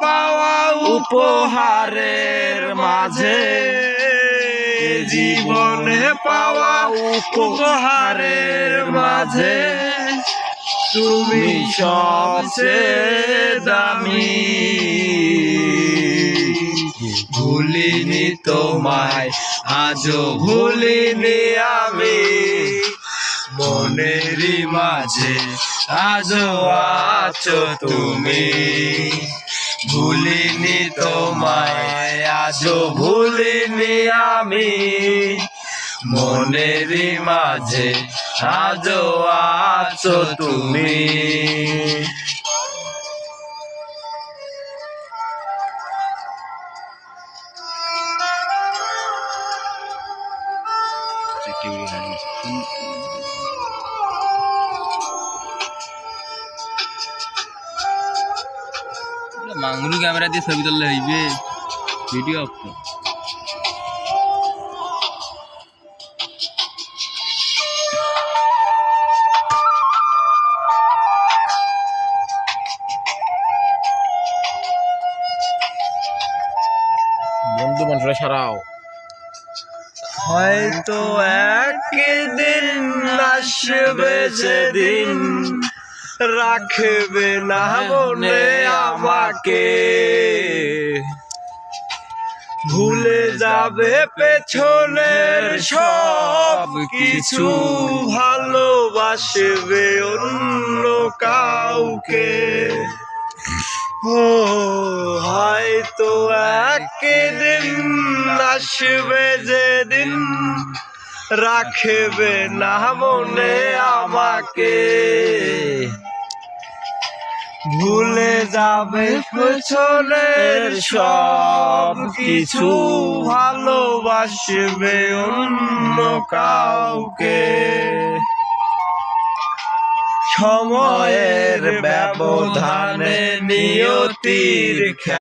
পাওয়া উপহারের মাঝে, জীবনে পাওয়া উপহারের মাঝে তুমি সবচেয়ে দামি। ভুলিনি তোমায়, আজও ভুলিনি আমি, মনেরই মাঝে আজও আছো তুমি। ভুলিনি তোমায়, আজও ভুলিনি আমি, মনেরই মাঝে আজও আছো তুমি। মাঙ্গুলু ক্যামেরা দিয়ে ছবি তুললে হইবে, ভিডিও অফ তো। বন্ধু মানুষরা সারাও। হয়তো একদিন আসবে যেদিন রাখবে না মনে আমাকে, ভুলে যাবে পেছনের সব কিছু, ভালোবাসবে অন্য কাউকে। ও হয়তো একদিন আসবে যেদিন রাখবে না মনে আমাকে, ভুলে যাবে পেছনের সব কিছু, ভালোবাসবে অন্য কাউকে। সময়ের ব্যবধানে নিয়তির